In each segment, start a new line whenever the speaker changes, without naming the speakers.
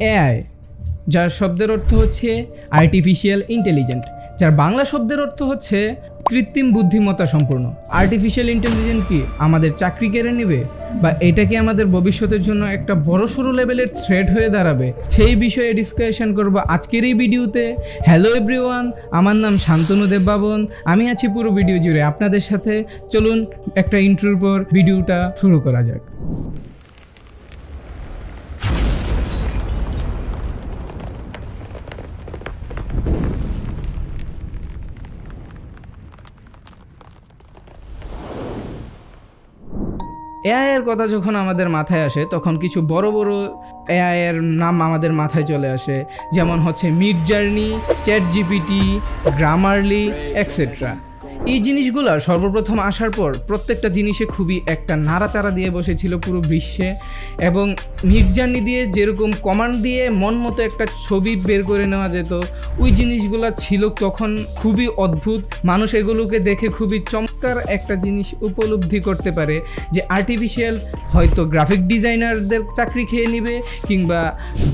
AI, যার শব্দের অর্থ হচ্ছে আর্টিফিশিয়াল ইন্টেলিজেন্ট, যার বাংলা শব্দের অর্থ হচ্ছে কৃত্রিম বুদ্ধিমত্তা সম্পূর্ণ। আর্টিফিশিয়াল ইন্টেলিজেন্ট কি আমাদের চাকরি কেড়ে নেবে, বা এটা কি আমাদের ভবিষ্যতের জন্য একটা বড়সড় লেভেলের থ্রেট হয়ে দাঁড়াবে, সেই বিষয়ে ডিসকাশন করব আজকের এই ভিডিওতে। হ্যালো এভরিওয়ান, আমার নাম শান্তনু দেববাবন, আমি আছি পুরো ভিডিও জুড়ে আপনাদের সাথে। চলুন একটা ইন্ট্রোর পর ভিডিওটা শুরু করা যাক। এআই এর কথা যখন আমাদের মাথায় আসে তখন কিছু বড় বড় এআই এর নাম আমাদের মাথায় চলে আসে, যেমন হচ্ছে মিডজার্নি, চ্যাটজিপিটি, গ্রামারলি এক্সেট্রা। এই জিনিসগুলো সর্বপ্রথম আসার পর প্রত্যেকটা জিনিসে খুবই একটা নাড়াচাড়া দিয়ে বসেছিল পুরো বিশ্বে, এবং মিডজার্নি দিয়ে যেরকম কমান্ড দিয়ে মন মতো একটা ছবি বের করে নেওয়া যেত, ওই জিনিসগুলো ছিল তখন খুবই অদ্ভুত। মানুষ এগুলোকে দেখে খুবই চমৎকার একটা জিনিস উপলব্ধি করতে পারে যে আর্টিফিশিয়াল হয়তো গ্রাফিক ডিজাইনারদের চাকরি খেয়ে নেবে, কিংবা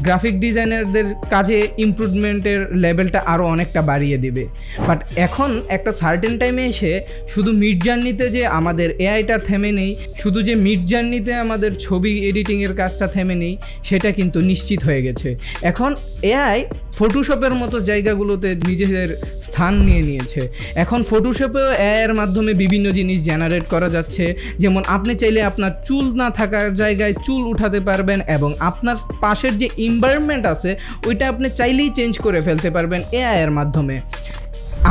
গ্রাফিক ডিজাইনারদের কাজে ইমপ্রুভমেন্টের লেভেলটা আরও অনেকটা বাড়িয়ে দেবে। বাট এখন একটা সার্টেন টাইমে এসে শুধু মিডজার্নিতে যে আমাদের এআইটা থেমে নেই, শুধু যে মিডজার্নিতে আমাদের ছবি এডিটিংয়ের কাজটা থেমে নেই, সেটা কিন্তু নিশ্চিত হয়ে গেছে। এখন এআই ফটোশপের মতো জায়গাগুলোতে নিজেদের স্থান নিয়ে নিয়েছে। এখন ফটোশপেও এআইয়ের মাধ্যমে বিভিন্ন জিনিস জেনারেট করা যাচ্ছে, যেমন আপনি চাইলে আপনার চুল না থাকার জায়গায় চুল উঠাতে পারবেন, এবং আপনার পাশের যে এনভায়রনমেন্ট আছে ওইটা আপনি চাইলেই চেঞ্জ করে ফেলতে পারবেন এআইয়ের মাধ্যমে।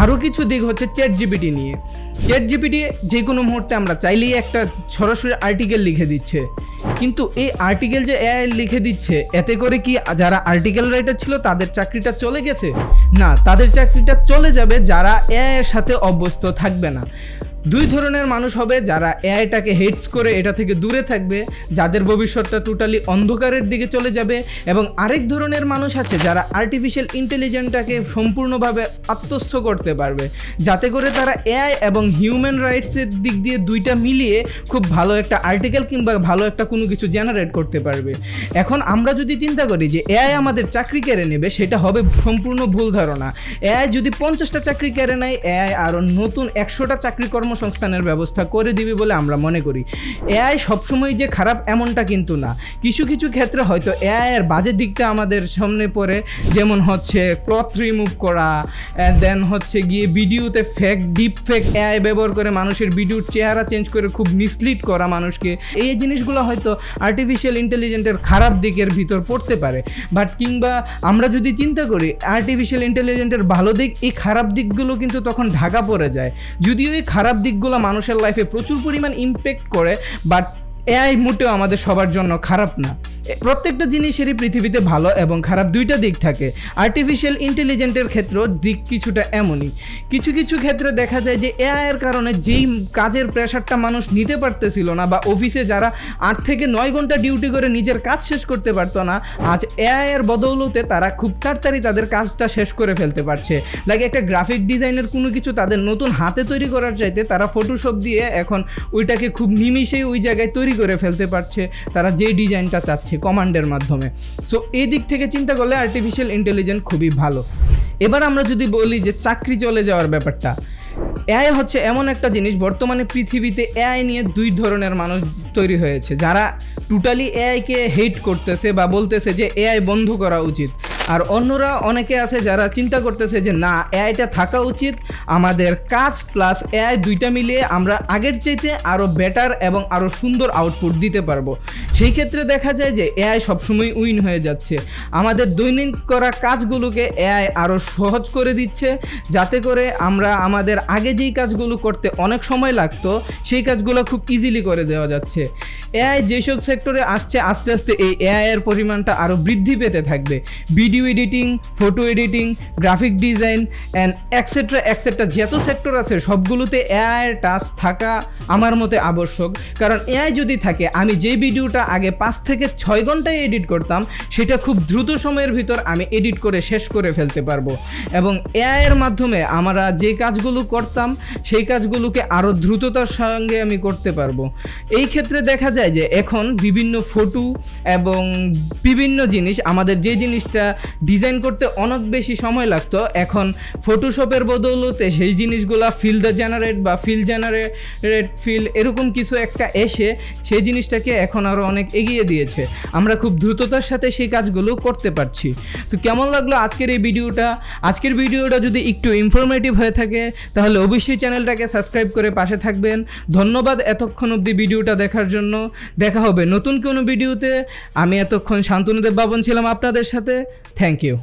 আরও কিছু দিক হচ্ছে চ্যাটজিপিটি নিয়ে। চ্যাটজিপিটি যে কোনো মুহূর্তে আমরা চাইলেই একটা সরাসরি আর্টিকেল লিখে দিচ্ছে, কিন্তু এই আর্টিকেল যে এআই লিখে দিচ্ছে, এতে করে কি যারা আর্টিকেল রাইটার ছিল তাদের চাকরিটা চলে গেছে? না, তাদের চাকরিটা চলে যাবে যারা এআইয়ের সাথে অভ্যস্ত থাকবে না। দুই ধরনের মানুষ হবে, যারা এআইটাকে হেটস করে এটা থেকে দূরে থাকবে, যাদের ভবিষ্যৎটা টোটালি অন্ধকারের দিকে চলে যাবে, এবং আরেক ধরনের মানুষ আছে যারা আর্টিফিশিয়াল ইন্টেলিজেন্সটাকে সম্পূর্ণভাবে আত্মস্থ করতে পারবে, যাতে করে তারা এআই এবং হিউম্যান রাইটসের দিক দিয়ে দুইটা মিলিয়ে খুব ভালো একটা আর্টিকেল কিংবা ভালো একটা কোনো কিছু জেনারেট করতে পারবে। এখন আমরা যদি চিন্তা করি যে এআই আমাদের চাকরি কেড়ে নেবে, সেটা হবে সম্পূর্ণ ভুল ধারণা। এআই যদি 50টা চাকরি কেড়ে নেয়, এআই আরও নতুন 100টা চাকরি কর্মসংস্থানের ব্যবস্থা করে দিবে বলে আমরা মনে করি। এআই সবসময় যে খারাপ এমনটা কিন্তু না। কিছু কিছু ক্ষেত্রে হয়তো এআই এর বাজে দিকটা আমাদের সামনে পড়ে, যেমন হচ্ছে ক্লথ রিমুভ করা, দেন হচ্ছে গিয়ে ভিডিওতে ডিপ ফেক এআই ব্যবহার করে মানুষের ভিডিওর চেহারা চেঞ্জ করে খুব মিসলিড করা মানুষকে। এই জিনিসগুলো হয়তো আর্টিফিশিয়াল ইন্টেলিজেন্সের খারাপ দিকের ভিতর পড়তে পারে। বাট কিংবা আমরা যদি চিন্তা করি আর্টিফিশিয়াল ইন্টেলিজেন্সের ভালো দিক, এই খারাপ দিকগুলো কিন্তু তখন ঢাকা পড়ে যায়। যদিও এই খারাপ দিকগুলো মানুষের লাইফে প্রচুর পরিমাণ ইমপ্যাক্ট করে, বাট এআই মোটেও আমাদের সবার জন্য খারাপ না। প্রত্যেকটা জিনিসেরই পৃথিবীতে ভালো এবং খারাপ দুইটা দিক থাকে। আর্টিফিশিয়াল ইন্টেলিজেন্সের ক্ষেত্রেও দিক কিছুটা এমনই। কিছু কিছু ক্ষেত্রে দেখা যায় যে এআইয়ের কারণে যেই কাজের প্রেশারটা মানুষ নিতে পারতেছিল না, বা অফিসে যারা 8 থেকে 9 ঘন্টা ডিউটি করে নিজের কাজ শেষ করতে পারতো না, আজ এআইয়ের বদৌলতে তারা খুব তাড়াতাড়ি তাদের কাজটা শেষ করে ফেলতে পারছে। লাইক একটা গ্রাফিক ডিজাইনের কোনো কিছু তাদের নতুন হাতে তৈরি করার চাইতে তারা ফটোশপ দিয়ে এখন ওইটাকে খুব নিমিষেই ওই জায়গায় তৈরি করে ফেলতে পারছে তারা যে ডিজাইনটা চাচ্ছে কমান্ডের মাধ্যমে। সো এই দিক থেকে চিন্তা করলে আর্টিফিশিয়াল ইন্টেলিজেন্স খুবই ভালো। এবার আমরা যদি বলি যে চাকরি চলে যাওয়ার ব্যাপারটা, এআই হচ্ছে এমন একটা জিনিস, বর্তমানে পৃথিবীতে এআই নিয়ে দুই ধরনের মানুষ তৈরি হয়েছে, যারা টোটালি এআইকে হেট করতেছে বা বলতেছে যে এআই বন্ধ করা উচিত, আর অন্যরা অনেকে আছে যারা চিন্তা করতেছে যে না, এআইটা থাকা উচিত, আমাদের কাজ প্লাস এআই দুইটা মিলিয়ে আমরা আগের চাইতে আরও বেটার এবং আরও সুন্দর আউটপুট দিতে পারবো। সেই ক্ষেত্রে দেখা যায় যে এআই সবসময় উইন হয়ে যাচ্ছে। আমাদের দৈনিক করা কাজগুলোকে এআই আরও সহজ করে দিচ্ছে, যাতে করে আমরা আমাদের আগে যেই কাজগুলো করতে অনেক সময় লাগতো সেই কাজগুলো খুব ইজিলি করে দেওয়া যাচ্ছে। এআই যেসব সেক্টরে আসছে, আস্তে আস্তে এই এআই এর পরিমাণটা আরও বৃদ্ধি পেতে থাকবে। Video video editing, photo editing, graphic design and etcetera যত সেক্টর আছে সবগুলোতে এআইয়ের টাচ থাকা আমার মতে আবশ্যক। কারণ এআই যদি থাকে, আমি যেই ভিডিওটা আগে 5 থেকে 6 ঘন্টায় এডিট করতাম সেটা খুব দ্রুত সময়ের ভিতর আমি এডিট করে শেষ করে ফেলতে পারবো, এবং এআইয়ের মাধ্যমে আমরা যে কাজগুলো করতাম সেই কাজগুলোকে আরও দ্রুততার সঙ্গে আমি করতে পারবো। এই ক্ষেত্রে দেখা যায় যে এখন বিভিন্ন ফটো এবং বিভিন্ন জিনিস, আমাদের যে জিনিসটা ডিজাইন করতে অনেক বেশি সময় লাগতো, এখন ফটোশপের বদৌলতে সেই জিনিসগুলা ফিল এরকম কিছু একটা এসে সেই জিনিসটাকে এখন আরও অনেক এগিয়ে দিয়েছে। আমরা খুব দ্রুততার সাথে সেই কাজগুলো করতে পারছি। তো কেমন লাগলো আজকের এই ভিডিওটা? আজকের ভিডিওটা যদি একটু ইনফরমেটিভ হয়ে থাকে তাহলে অবশ্যই চ্যানেলটাকে সাবস্ক্রাইব করে পাশে থাকবেন। ধন্যবাদ এতক্ষণ অবধি ভিডিওটা দেখার জন্য। দেখা হবে নতুন কোনো ভিডিওতে। আমি এতক্ষণ শান্তনুদেব বাবন ছিলাম আপনাদের সাথে। Thank you.